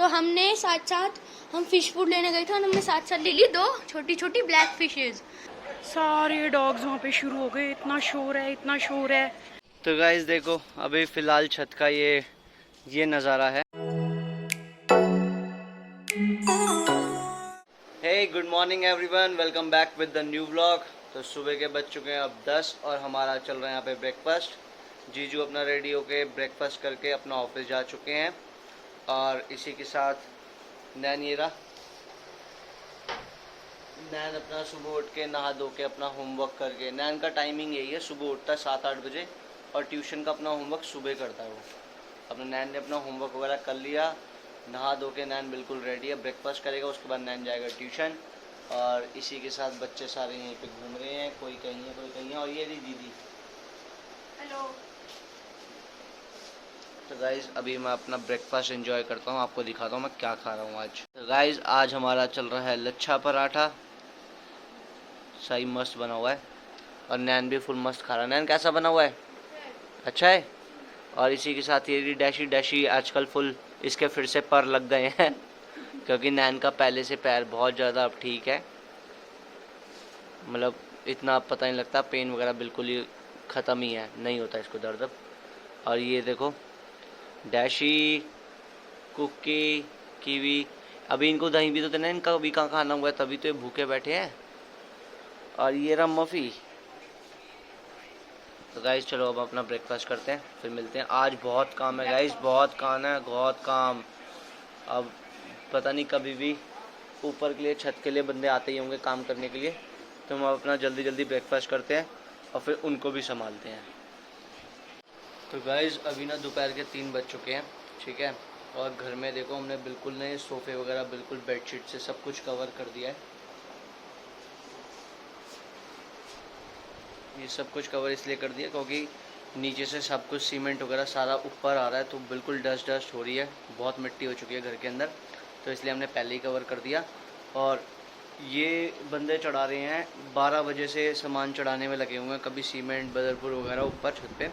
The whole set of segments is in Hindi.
तो हमने साथ साथ हम फिश फूड लेने गए थे और हमने साथ साथ ले ली 2 छोटी छोटी ब्लैक फिशेज। सारे डॉग्स वहाँ पे शुरू हो गए, इतना शोर है, इतना शोर है। तो गाइस देखो अभी फिलहाल छत का ये नज़ारा है। Hey good morning everyone, welcome back with the new vlog. तो सुबह के बज चुके हैं अब 10 और हमारा चल रहा है यहाँ पे ब्रेकफास्ट। जीजू अपना रेडी होके ब्रेकफास्ट करके अपना ऑफिस जा चुके हैं और इसी के साथ नैन नैन अपना सुबह उठ के नहा धो के अपना होमवर्क करके, नैन का टाइमिंग यही है, सुबह उठता है 7-8 बजे और ट्यूशन का अपना होमवर्क सुबह करता है वो। अपने नैन ने अपना होमवर्क वगैरह कर लिया, नहा धो के नैन बिल्कुल रेडी है, ब्रेकफास्ट करेगा, उसके बाद नैन जाएगा ट्यूशन। और इसी के साथ बच्चे सारे यहीं पे घूम रहे हैं, कोई कहीं है कोई कहीं है। और ये रही दीदी। हेलो। तो गाइज़ अभी मैं अपना ब्रेकफास्ट एंजॉय करता हूँ, आपको दिखाता हूँ मैं क्या खा रहा हूँ आज। तो गाइज़ आज हमारा चल रहा है लच्छा पराठा, सही मस्त बना हुआ है और नैन भी फुल मस्त खा रहा है। नैन कैसा बना हुआ है? अच्छा है। और इसी के साथ ये डैशी डैशी आजकल फुल इसके फिर से पर लग गए हैं क्योंकि नैन का पहले से पैर बहुत ज़्यादा अब ठीक है, मतलब इतना पता नहीं लगता, पेन वगैरह बिल्कुल ही ख़त्म ही है, नहीं होता इसको दर्द अब। और ये देखो डैशी, कुकी, कीवी, अभी इनको दही भी तो देना, इनका अभी कहाँ खाना हुआ है, तभी तो ये भूखे बैठे हैं। और ये रहा मफ़ी। तो गाइज़ चलो अब अपना ब्रेकफास्ट करते हैं, फिर मिलते हैं। आज बहुत काम है गाइज़, बहुत काम है, बहुत काम। अब पता नहीं कभी भी ऊपर के लिए छत के लिए बंदे आते ही होंगे काम करने के लिए, तो हम अपना जल्दी जल्दी ब्रेकफास्ट करते हैं और फिर उनको भी संभालते हैं। तो गाइज़ अभी ना दोपहर के 3 बज चुके हैं, ठीक है। और घर में देखो हमने बिल्कुल नए सोफ़े वगैरह बिल्कुल बेडशीट से सब कुछ कवर कर दिया है। ये सब कुछ कवर इसलिए कर दिया क्योंकि नीचे से सब कुछ सीमेंट वगैरह सारा ऊपर आ रहा है, तो बिल्कुल डस्ट हो रही है, बहुत मिट्टी हो चुकी है घर के अंदर, तो इसलिए हमने पहले ही कवर कर दिया। और ये बंदे चढ़ा रहे हैं 12 बजे से, सामान चढ़ाने में लगे हुए हैं, कभी सीमेंट बदरपुर वगैरह ऊपर छत पे,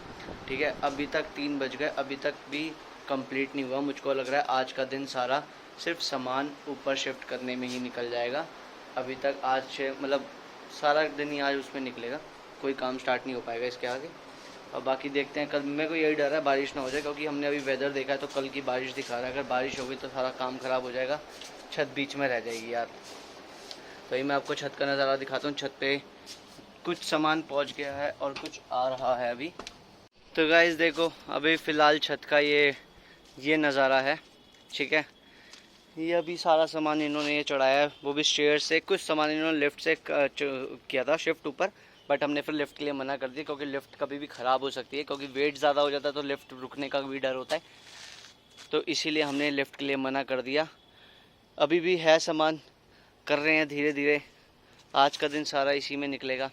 ठीक है। अभी तक 3 बज गए, अभी तक भी कंप्लीट नहीं हुआ। मुझको लग रहा है आज का दिन सारा सिर्फ सामान ऊपर शिफ्ट करने में ही निकल जाएगा। अभी तक आज मतलब सारा दिन ही आज उसमें निकलेगा, कोई काम स्टार्ट नहीं हो पाएगा इसके आगे। और बाकी देखते हैं, कल मेरे को यही डर है बारिश ना हो जाए, क्योंकि हमने अभी वेदर देखा है तो कल की बारिश दिखा रहा है। अगर बारिश होगी तो सारा काम ख़राब हो जाएगा, छत बीच में रह जाएगी यार। तो ये मैं आपको छत का नज़ारा दिखाता हूँ। छत पे कुछ सामान पहुँच गया है और कुछ आ रहा है अभी। तो गाइस देखो अभी फ़िलहाल छत का ये नज़ारा है, ठीक है। ये अभी सारा सामान इन्होंने ये चढ़ाया है, वो भी स्टेयर से। कुछ सामान इन्होंने लिफ्ट से किया था शिफ्ट ऊपर, बट हमने फिर लिफ्ट के लिए मना कर दिया क्योंकि लिफ्ट कभी भी ख़राब हो सकती है, क्योंकि वेट ज़्यादा हो जाता है तो लिफ्ट रुकने का भी डर होता है, तो इसीलिए हमने लिफ्ट के लिए मना कर दिया। अभी भी है सामान, कर रहे हैं धीरे धीरे, आज का दिन सारा इसी में निकलेगा।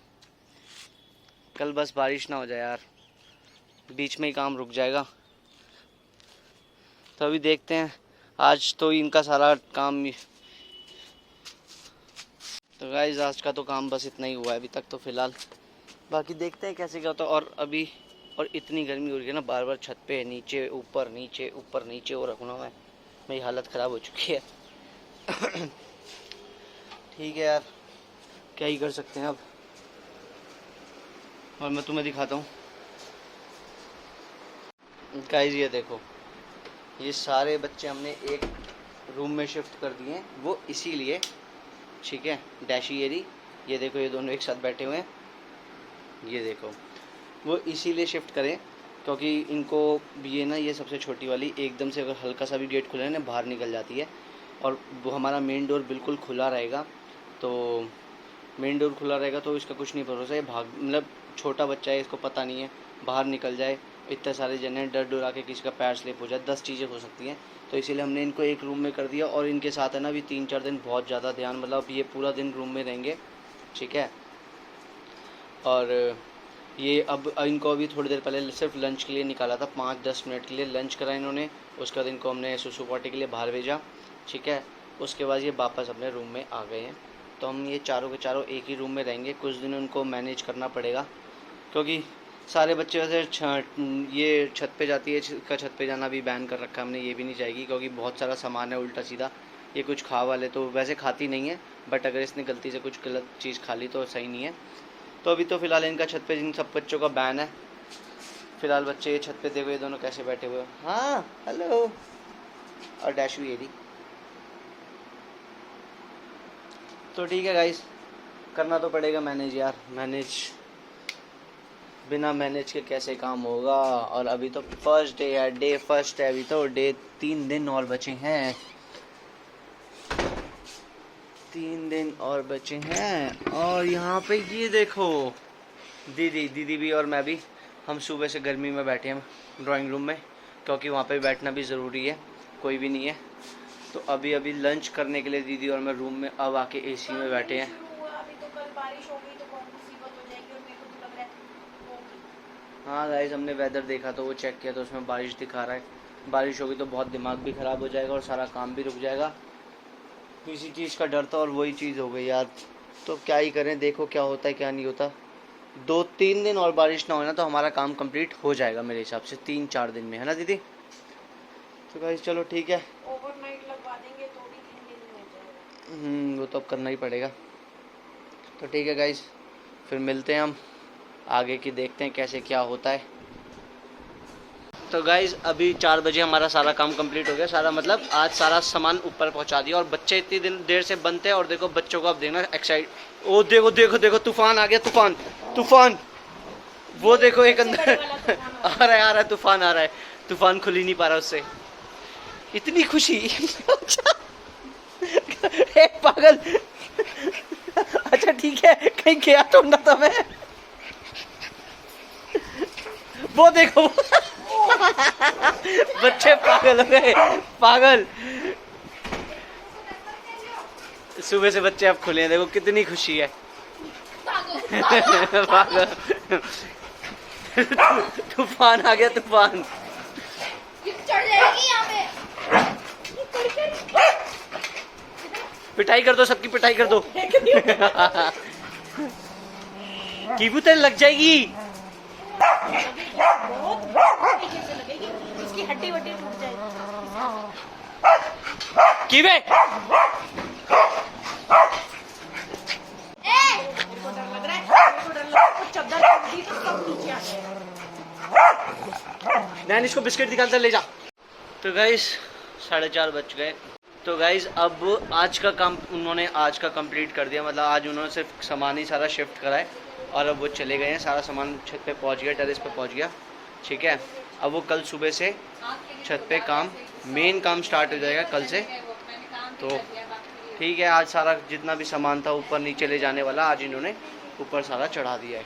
कल बस बारिश ना हो जाए यार, बीच में ही काम रुक जाएगा। तो अभी देखते हैं, आज तो इनका सारा काम। तो गाइस आज का तो काम बस इतना ही हुआ है अभी तक तो फ़िलहाल, बाकी देखते हैं कैसे क्या होता है। और इतनी गर्मी हो रही है ना, बार बार छत पे नीचे ऊपर नीचे ऊपर नीचे और रखना है, मेरी हालत ख़राब हो चुकी है। ठीक है यार, क्या ही कर सकते हैं अब। और मैं तुम्हें दिखाता हूँ गाइस, ये देखो, ये सारे बच्चे हमने एक रूम में शिफ्ट कर दिए हैं, वो इसीलिए, ठीक है। डैशी ये देखो, ये दोनों एक साथ बैठे हुए हैं, ये देखो, वो इसीलिए शिफ्ट करें क्योंकि इनको ये ना, ये सबसे छोटी वाली एकदम से अगर हल्का सा भी गेट खुला है ना, बाहर निकल जाती है। और वो हमारा मेन डोर बिल्कुल खुला रहेगा, तो मेन डोर खुला रहेगा तो इसका कुछ नहीं भरोसा है, भाग मतलब छोटा बच्चा है, इसको पता नहीं है, बाहर निकल जाए, इतने सारे जने डर डरा के किसी का पैर स्लिप हो जाए, 10 चीज़ें हो सकती हैं। तो इसीलिए हमने इनको एक रूम में कर दिया। और इनके साथ है ना अभी 3-4 दिन बहुत ज़्यादा ध्यान, मतलब ये पूरा दिन रूम में रहेंगे, ठीक है। और ये अब इनको अभी थोड़ी देर पहले सिर्फ लंच के लिए निकाला था, 5-10 मिनट के लिए लंच करा इन्होंने, उसके बाद इनको हमने सुसु पॉटी के लिए बाहर भेजा, ठीक है। उसके बाद ये वापस अपने रूम में आ गए हैं। तो हम ये चारों के चारों एक ही रूम में रहेंगे, कुछ दिन उनको मैनेज करना पड़ेगा क्योंकि सारे बच्चे वैसे ये छत पे जाती है, इसका छत पे जाना भी बैन कर रखा है हमने, ये भी नहीं जाएगी क्योंकि बहुत सारा सामान है उल्टा सीधा, ये कुछ खा वाले तो वैसे खाती नहीं है, बट अगर इसने गलती से कुछ गलत चीज़ खा ली तो सही नहीं है। तो अभी तो फ़िलहाल इनका छत पे इन सब बच्चों का बैन है। फ़िलहाल बच्चे ये छत पे देखो, ये दोनों कैसे बैठे हुए। हाँ हेलो, और डैशू ये दी। तो ठीक है गाइस, करना तो पड़ेगा मैनेज यार, मैनेज बिना मैनेज के कैसे काम होगा। और अभी तो फर्स्ट डे है, डे फर्स्ट है, अभी तो डे 3 दिन और बचे हैं, 3 दिन और बचे हैं। और यहाँ पे ये देखो दीदी भी और मैं भी, हम सुबह से गर्मी में बैठे हैं ड्राइंग रूम में, क्योंकि वहाँ पे बैठना भी ज़रूरी है, कोई भी नहीं है। तो अभी लंच करने के लिए दीदी और मैं रूम में अब आके एसी में बैठे हैं। हाँ गाइस, हमने वेदर देखा तो वो चेक किया तो उसमें बारिश दिखा रहा है, बारिश होगी तो बहुत दिमाग भी ख़राब हो जाएगा और सारा काम भी रुक जाएगा। किसी चीज़ का डर था और वही चीज़ हो गई यार, तो क्या ही करें, देखो क्या होता है क्या नहीं होता। 2-3 दिन और बारिश ना हो ना तो हमारा काम कंप्लीट हो जाएगा मेरे हिसाब से 3-4 दिन में, है ना दीदी। तो गाइस चलो ठीक है, ओवरनाइट लगवा देंगे तो भी 3 दिन में हो जाएगा। वो तो अब करना ही पड़ेगा। तो ठीक है गाइस, फिर मिलते हैं हम आगे की, देखते हैं कैसे क्या होता है। तो गाइज अभी 4 बजे हमारा सारा काम कंप्लीट हो गया, सारा मतलब आज सारा सामान ऊपर पहुंचा दिया। और बच्चे इतनी देर से बनते हैं और देखो बच्चों को अब देखना एक्साइट, ओ देखो देखो देखो तूफान आ गया, तूफान तूफान, वो देखो एक अंदर आ रहा है तूफान आ रहा है, तूफान खुल ही नहीं पा रहा उससे, इतनी खुशी। पागल, अच्छा ठीक है, कहीं गया तो ना था मैं, वो देखो बच्चे पागल हो गए, पागल। सुबह से बच्चे अब खुले हैं, देखो कितनी खुशी है। पागल, तूफान आ गया, तूफान चढ़ जाएगी यहाँ पे। पिटाई कर दो, सबकी पिटाई कर दो। कीबू तेल लग जाएगी, इसकी हड्डी वड्डी टूट जाएगी। कीबे मेरे को डर लग रहा है, कुछ चद्दर टूट दी तो सब नीचे आ जाएगा। नैन इसको बिस्किट निकाल कर ले जा। तो गाइस 4:30 बज गए। तो गाइस अब आज का काम उन्होंने आज का कंप्लीट कर दिया, मतलब आज उन्होंने सिर्फ सामान ही सारा शिफ्ट करा है और अब वो चले गए हैं, सारा सामान छत पे पहुंच गया, टेरेस पे पहुंच गया, ठीक है। अब वो कल सुबह से छत पे काम, मेन काम स्टार्ट हो जाएगा कल से। तो ठीक है, आज सारा जितना भी सामान था ऊपर नीचे ले जाने वाला, आज इन्होंने ऊपर सारा चढ़ा दिया है,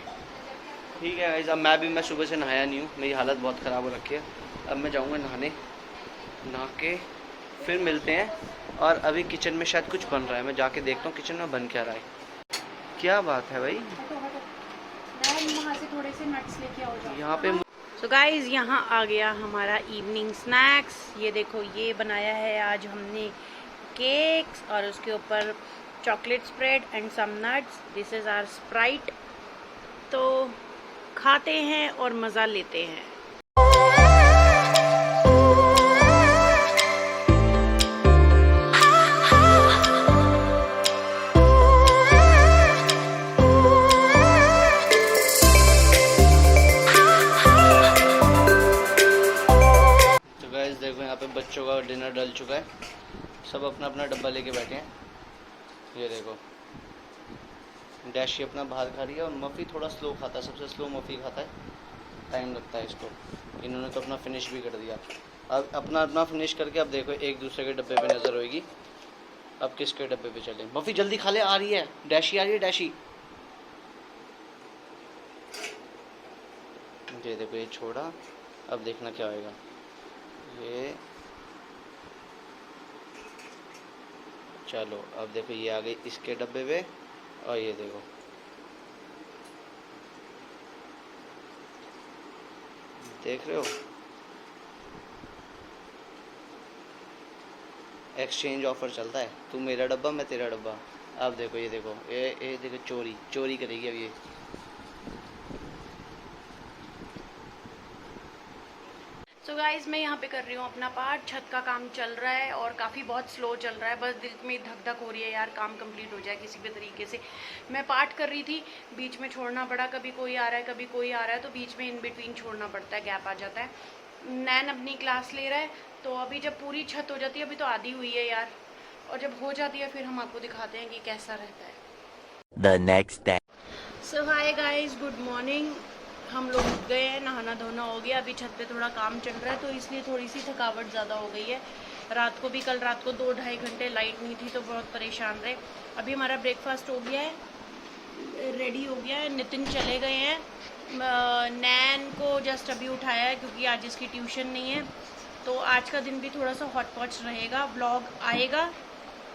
ठीक है गाइस। अब मैं सुबह से नहाया नहीं हूँ, मेरी हालत बहुत ख़राब हो रखी है। अब मैं जाऊँगा नहाने, नहा के फिर मिलते हैं। और अभी किचन में शायद कुछ बन रहा है, मैं जाके देखता हूँ किचन में बन क्या रहा है। क्या बात है भाई, वहाँ से थोड़े से नट्स लेके आओ जाओ यहाँ पे। तो गाइज यहाँ आ गया हमारा इवनिंग स्नैक्स। ये देखो, ये बनाया है आज हमने केक्स और उसके ऊपर chocolate spread and some nuts. This is our Sprite. तो खाते हैं और मज़ा लेते हैं। देखो यहाँ पे बच्चों का डिनर डल चुका है, सब अपना अपना डब्बा लेके बैठे हैं। ये देखो डैशी अपना बाहर खा रही है और मफ़ी थोड़ा स्लो खाता है, सबसे स्लो मफ़ी खाता है, टाइम लगता है इसको। इन्होंने तो अपना फिनिश भी कर दिया। अब अपना फिनिश करके अब देखो एक दूसरे के डब्बे पे नज़र होएगी, अब किसके डब्बे पे चले। मफ़ी जल्दी खा ले, आ रही है डैशी, आ रही है डैशी। ये देखो ये छोड़ा, अब देखना क्या होएगा। ये चलो अब देखो ये आ गई इसके डब्बे पे, और ये देखो देख रहे हो, एक्सचेंज ऑफर चलता है, तू मेरा डब्बा मैं तेरा डब्बा। अब देखो ये देखो, ये देखो चोरी करेगी अब ये। सो गाइज मैं यहाँ पे कर रही हूँ अपना पार्ट। छत का काम चल रहा है और काफ़ी बहुत स्लो चल रहा है। बस दिल में धक धक हो रही है यार, काम कंप्लीट हो जाए किसी भी तरीके से। मैं पार्ट कर रही थी, बीच में छोड़ना पड़ा। कभी कोई आ रहा है, कभी कोई आ रहा है, तो बीच में इन बिटवीन छोड़ना पड़ता है, गैप आ जाता है। नैन अपनी क्लास ले रहा है, तो अभी जब पूरी छत हो जाती है, अभी तो आधी हुई है यार, और जब हो जाती है फिर हम आपको दिखाते हैं कि कैसा रहता है। The next day. So hi guys, good morning. हम लोग उठ गए हैं, नहाना धोना हो गया। अभी छत पे थोड़ा काम चल रहा है, तो इसलिए थोड़ी सी थकावट ज़्यादा हो गई है। रात को भी, कल रात को 2-2.5 घंटे लाइट नहीं थी, तो बहुत परेशान रहे। अभी हमारा ब्रेकफास्ट हो गया है, रेडी हो गया है। नितिन चले गए हैं। नैन को जस्ट अभी उठाया है क्योंकि आज इसकी ट्यूशन नहीं है। तो आज का दिन भी थोड़ा सा हॉट पॉच रहेगा। व्लॉग आएगा,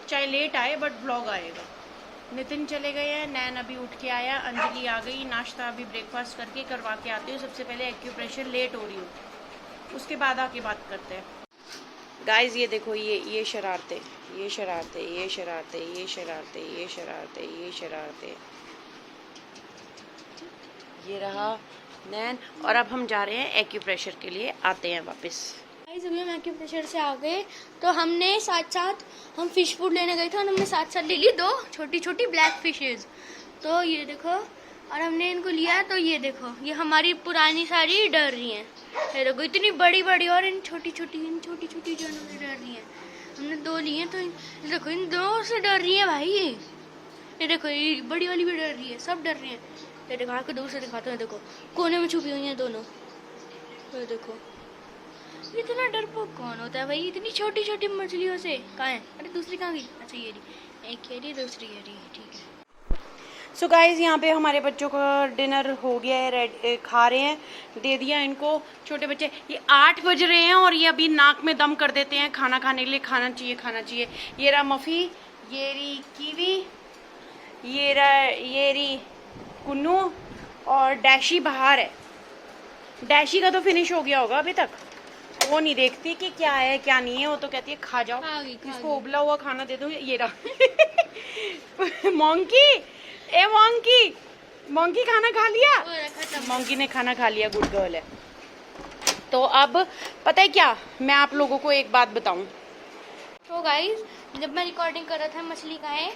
चाहे लेट आए बट व्लॉग आएगा। नितिन चले गए हैं, नैन अभी उठ के आया, अंजलि आ गई। नाश्ता अभी ब्रेकफास्ट करके करवा के आती हूँ। सबसे पहले एक्यूप्रेशर, लेट हो रही हूँ, उसके बाद आके बात करते हैं। गाइस ये देखो, ये शरारते, ये शरारते, ये शरारते, ये शरारते, ये शरारते, ये शरारते। ये रहा नैन, और अब हम जा रहे हैं एक्यूप्रेशर के लिए। आते हैं वापस। अभी हम एक्यूप्रेशर से आ गए, तो हमने साथ साथ हम फिश फूड लेने गए थे और हमने साथ साथ ले ली 2 छोटी छोटी ब्लैक फिशेज। तो ये देखो, और हमने इनको लिया, तो ये देखो, ये हमारी पुरानी सारी डर रही हैं। ये देखो इतनी बड़ी बड़ी, और इन छोटी छोटी जानवर से डर रही हैं। हमने 2 लिए, तो ये देखो इन 2 से डर रही है भाई। ये देखो, ये बड़ी वाली भी डर रही है, सब डर रही हैं। ये देखो, आपको दूर से दिखाते हैं, देखो कोने में छुपी हुई हैं दोनों। ये देखो, इतना डरपोक कौन होता है भाई इतनी छोटी छोटी मछलियों से। कहाँ है? अरे दूसरी कहाँ गई? अच्छा ये रही, एक ये रही, दूसरी ये रही, ठीक है। सो गाइज यहाँ पे हमारे बच्चों का डिनर हो गया है, खा रहे हैं। दे दिया इनको। छोटे बच्चे, ये 8 बज रहे हैं और ये अभी नाक में दम कर देते हैं खाना खाने के लिए। खाना चाहिए, खाना चाहिए। ये रहा मफ़ी, ये रही कीवी, ये रही कुन्नू, और डैशी बाहर है। डैशी का तो फिनिश हो गया होगा अभी तक। वो नहीं देखती कि क्या है क्या नहीं है, वो तो कहती है खा जाओ, इसको उबला हुआ खाना दे दूँ। ये रहा मोंकी, ए मोंकी, मोंकी खाना खा लिया। मोंकी ने खाना खा लिया, गुड गर्ल है। तो अब पता है क्या, मैं आप लोगों को एक बात बताऊं। तो गाइस, जब मैं रिकॉर्डिंग कर रहा था मछली का है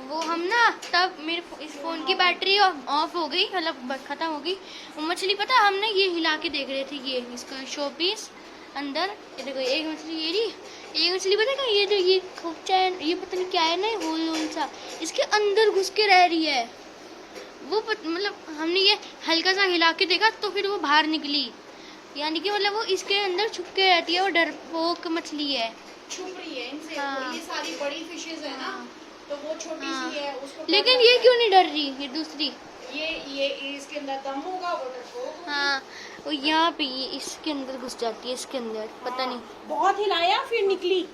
वो, हम ना तब मेरे इस फोन की बैटरी ऑफ हो गई, मतलब खत्म हो गई। वो मछली पता, हमने ये हिला के देख रहे थे, ये इसका शो पीस अंदर। ये देखो एक मछली, ये रही एक मछली, पता है ये जो ये खोपचा है, ये पता नहीं क्या है ना, होल सा इसके अंदर घुस के रह रही है वो। मतलब हमने ये हल्का सा हिला के देखा, तो फिर वो बाहर निकली। यानी कि मतलब वो इसके अंदर छुप के रहती है, वो डरपोक मछली है, छुप रही है इनसे। हाँ। ये सारी बड़ी फिशेज है ना, तो वो छोटी सी है, उसको लेकिन ये क्यों नहीं डर रही, ये दूसरी। ये इसके अंदर दम होगा, वो डरपोक। हाँ, वो यहाँ पे ये इसके अंदर घुस जाती है, इसके अंदर पता नहीं। बहुत हिलाया फिर निकली।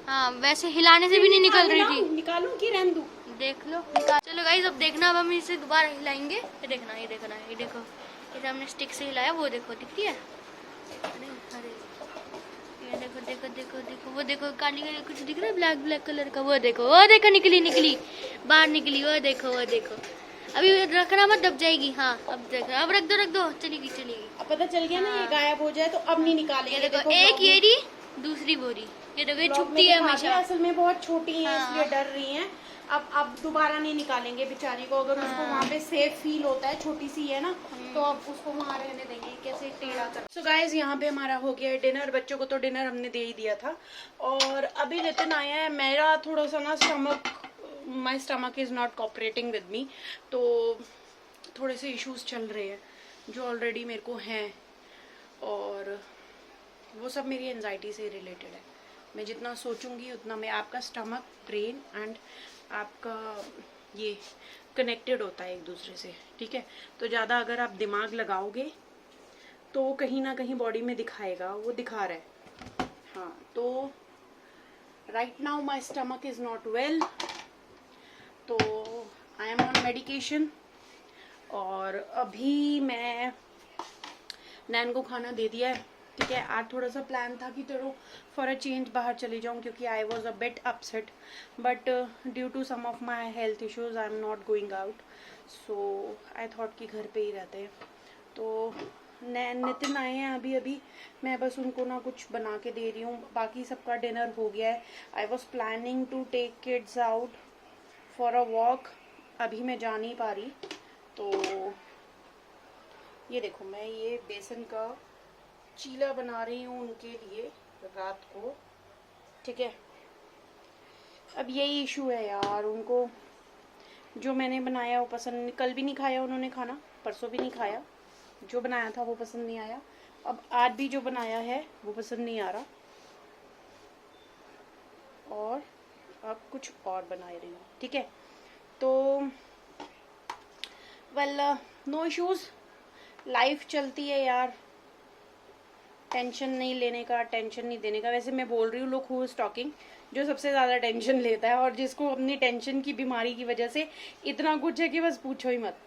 हाँ, वैसे हिलाने से भी नहीं निकल रही थी। निकालूं कि रहने दूं? देख लो, निकाल। चलो गाइस, अब देखना, अब हम इसे दोबारा हिलाएंगे। ये देखना, ये देखना, ये देखो, ये हमने स्टिक से हिलाया, वो देखो दिखती है। अरे अरे, ये देखो देखो देखो देखो, वो देखो काली काली कुछ दिख रहा है, ब्लैक ब्लैक कलर का। वो देखो निकली बाहर निकली। वो देखो अभी रखना मत, दब जाएगी। हाँ अब देखना, अब रख दो, चलेगी। अब पता चल गया ना, ये गायब हो जाए तो अब नहीं निकालेंगे। ये देखो, एक ये रही, दूसरी बोरी। ये देखो, ये छुपती है हमेशा। असल में बहुत छोटी है, हाँ। इसलिए डर रही हैं। अब दोबारा नहीं निकालेंगे बेचारी को। अगर उसको वहाँ पे सेफ फील होता है, छोटी सी है ना, तो अब उसको वहाँ रहने देंगे। कैसे टेढ़ा कर। सो गाइस, यहाँ पे हमारा हो गया है डिनर। बच्चों को तो डिनर हमने दे ही दिया था, और अभी नितिन आया है। मेरा थोड़ा सा ना my stomach is not cooperating with me, तो थोड़े से इश्यूज चल रहे हैं जो ऑलरेडी मेरे को हैं, और वो सब मेरी एंजाइटी से रिलेटेड है। मैं जितना सोचूंगी उतना मैं, आपका स्टमक, ब्रेन एंड आपका ये कनेक्टेड होता है एक दूसरे से, ठीक है। तो ज़्यादा अगर आप दिमाग लगाओगे तो कहीं ना कहीं बॉडी में दिखाएगा, वो दिखा रहा है। हाँ, तो right now my stomach is not well, तो आई एम ऑन मेडिकेशन। और अभी मैं नैन को खाना दे दिया है, ठीक है। आज थोड़ा सा प्लान था कि चलो फॉर अ चेंज बाहर चली जाऊँ, क्योंकि I was a bit upset, but due to some of my health issues I am not going out, so I thought कि घर पे ही रहते हैं। तो नितिन आए हैं अभी अभी, मैं बस उनको ना कुछ बना के दे रही हूँ, बाकी सबका डिनर हो गया है। I was planning to take kids out for a walk, अभी मैं जा नहीं पा रही। तो ये देखो, मैं ये बेसन का चीला बना रही हूँ उनके लिए रात को, ठीक है। अब यही इशू है यार, उनको जो मैंने बनाया वो पसंद, कल भी नहीं खाया उन्होंने खाना, परसों भी नहीं खाया, जो बनाया था वो पसंद नहीं आया। अब आज भी जो बनाया है वो पसंद नहीं आ रहा, और अब कुछ और बना रही हूँ, ठीक है। तो वेल, नो इश्यूज, लाइफ चलती है यार, टेंशन नहीं लेने का, टेंशन नहीं देने का। वैसे मैं बोल रही हूँ, लोग हु इज टॉकिंग, जो सबसे ज्यादा टेंशन लेता है और जिसको अपनी टेंशन की बीमारी की वजह से इतना कुछ है कि बस पूछो ही मत।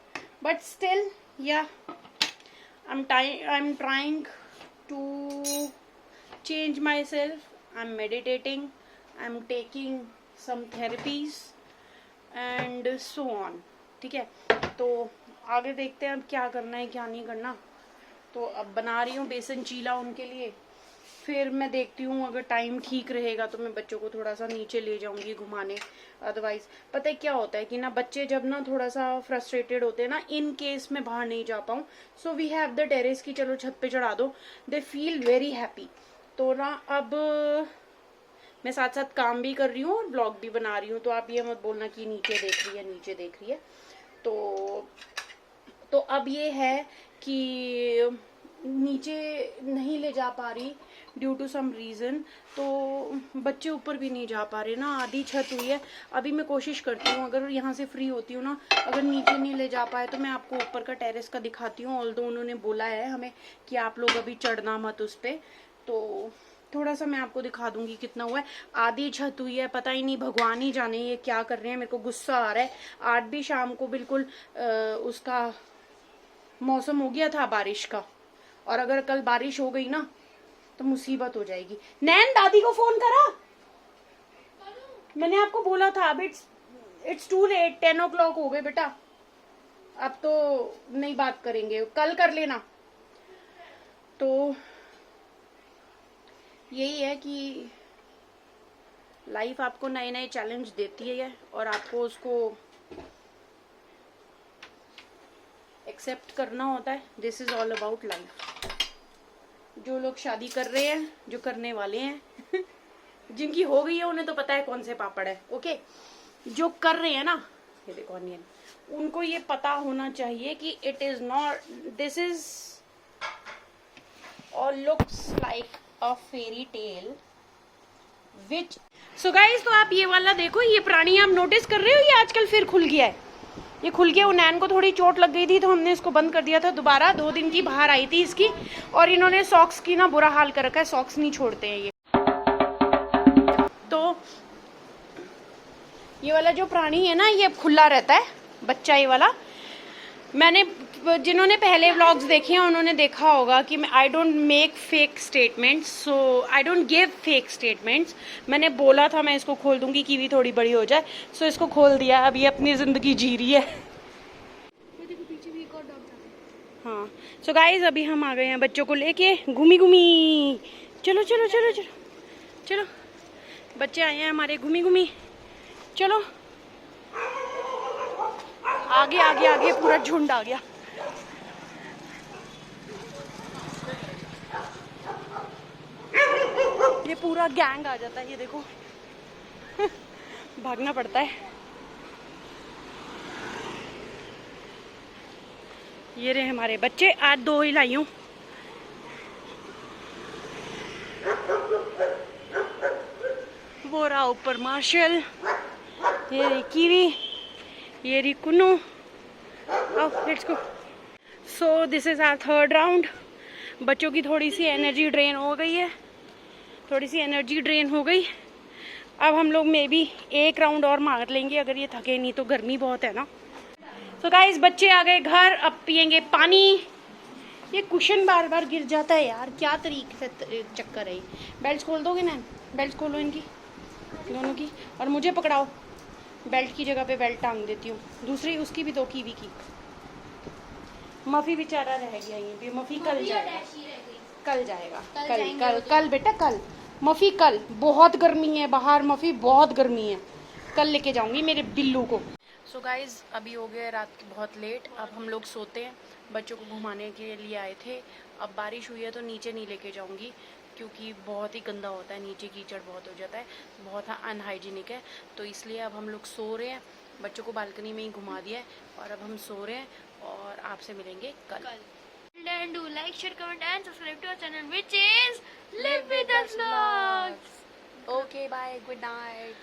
But still yeah I am trying to change myself, I am meditating, I am taking some therapies and so on, ठीक है। तो आगे देखते हैं अब क्या करना है क्या नहीं करना। तो अब बना रही हूँ बेसन चीला उनके लिए, फिर मैं देखती हूँ अगर टाइम ठीक रहेगा तो मैं बच्चों को थोड़ा सा नीचे ले जाऊंगी घुमाने। अदरवाइज पता है क्या होता है कि ना, बच्चे जब ना थोड़ा सा फ्रस्ट्रेटेड होते हैं ना, इन केस मैं बाहर नहीं जा पाऊँ, so we have the terrace की, चलो छत पे चढ़ा दो, दे फील वेरी हैप्पी। तो ना अब मैं साथ साथ काम भी कर रही हूँ और ब्लॉग भी बना रही हूँ, तो आप ये मत बोलना कि नीचे देख रही है नीचे देख रही है। तो अब ये है कि नीचे नहीं ले जा पा रही ड्यू टू सम रीज़न, तो बच्चे ऊपर भी नहीं जा पा रहे ना, आधी छत हुई है। अभी मैं कोशिश करती हूँ अगर यहाँ से फ्री होती हूँ ना, अगर नीचे नहीं ले जा पाए तो मैं आपको ऊपर का टेरेस का दिखाती हूँ। ऑल्दो उन्होंने बोला है हमें कि आप लोग अभी चढ़ना मत उस पर, तो थोड़ा सा मैं आपको दिखा दूंगी कितना हुआ है। आधी छत हुई है, पता ही नहीं भगवान ही जाने ये क्या कर रहे हैं, मेरे को गुस्सा आ रहा है। आज भी शाम को बिल्कुल उसका मौसम हो गया था बारिश का, और अगर कल बारिश हो गई ना तो मुसीबत हो जाएगी। नैन, दादी को फोन करा, मैंने आपको बोला था। अब इट्स टू लेट, 10 o'clock हो गए बेटा, अब तो नहीं बात करेंगे, कल कर लेना। तो यही है कि लाइफ आपको नए नए चैलेंज देती है और आपको उसको एक्सेप्ट करना होता है। This is all about life. जो लोग शादी कर रहे हैं, जो करने वाले हैं जिनकी हो गई है उन्हें तो पता है कौन से पापड़ है, ओके। जो कर रहे हैं ना, ये देखो अनियन, उनको ये पता होना चाहिए कि it is not, this is और looks like a fairy tale which. So guys, तो आप ये वाला देखो, ये प्राणी आप नोटिस कर रहे हो, ये आजकल फिर खुल गया है। ये खुल गया, उनैन को थोड़ी चोट लग गई थी तो हमने इसको बंद कर दिया था दोबारा। 2 दिन की बाहर आई थी इसकी, और इन्होंने सॉक्स की ना बुरा हाल कर रखा है, सॉक्स नहीं छोड़ते हैं ये। तो ये वाला जो प्राणी है ना, ये खुला रहता है बच्चा, ये वाला। मैंने, जिन्होंने पहले व्लॉग्स देखे हैं उन्होंने देखा होगा कि मैं I don't make fake statements, so I don't give fake statements. मैंने बोला था मैं इसको खोल दूंगी, कीवी थोड़ी बड़ी हो जाए, सो इसको खोल दिया। अब ये अपनी जिंदगी जी रही है। पीछे भी एक और डॉग था। हाँ, सो गाइज अभी हम आ गए हैं बच्चों को लेके घूमी घूमी। चलो चलो चलो चलो चलो, बच्चे आए हैं हमारे घूमी घूमी। चलो आगे आगे आगे, पूरा झुंड आ गया। ये पूरा गैंग आ जाता है, ये देखो भागना पड़ता है। ये रहे हमारे बच्चे, आज 2 ही लाई हूँ। वो रहा ऊपर मार्शल, ये रही कीवी, ये रही कुन्नू। आओ let's go. So this is our 3rd round. बच्चों की थोड़ी सी एनर्जी ड्रेन हो गई है, थोड़ी सी एनर्जी ड्रेन हो गई। अब हम लोग मे बी 1 राउंड और मार लेंगे अगर ये थके नहीं तो, गर्मी बहुत है ना। सो गाइस, बच्चे आ गए घर, अब पियेंगे पानी। ये कुशन बार बार गिर जाता है यार, क्या तरीके से चक्कर है। बेल्ट खोल दोगे ना, बेल्ट खोलो इनकी दोनों की, और मुझे पकड़ाओ, बेल्ट की जगह पे बेल्ट टांग देती हूँ। दूसरी उसकी भी दो, कीवी की। मफी बेचारा रह गया ये भी, मफी कल जाएगा, कल जाएगा, कल कल जाएंगे कल वो कल बेटा कल। मफी कल, बहुत गर्मी है बाहर मफी, बहुत गर्मी है, कल लेके जाऊंगी मेरे बिल्लू को। सो गाइज अभी हो गया रात के बहुत लेट, अब हम लोग सोते हैं। बच्चों को घुमाने के लिए आए थे, अब बारिश हुई है तो नीचे नहीं लेके जाऊंगी क्योंकि बहुत ही गंदा होता है, नीचे कीचड़ बहुत हो जाता है, बहुत अनहाइजीनिक है। तो इसलिए अब हम लोग सो रहे हैं, बच्चों को बालकनी में ही घुमा दिया है और अब हम सो रहे हैं और आपसे मिलेंगे कल। And do like, share, comment and subscribe to our channel which is Live with Us Vlogs. Okay, bye, good night.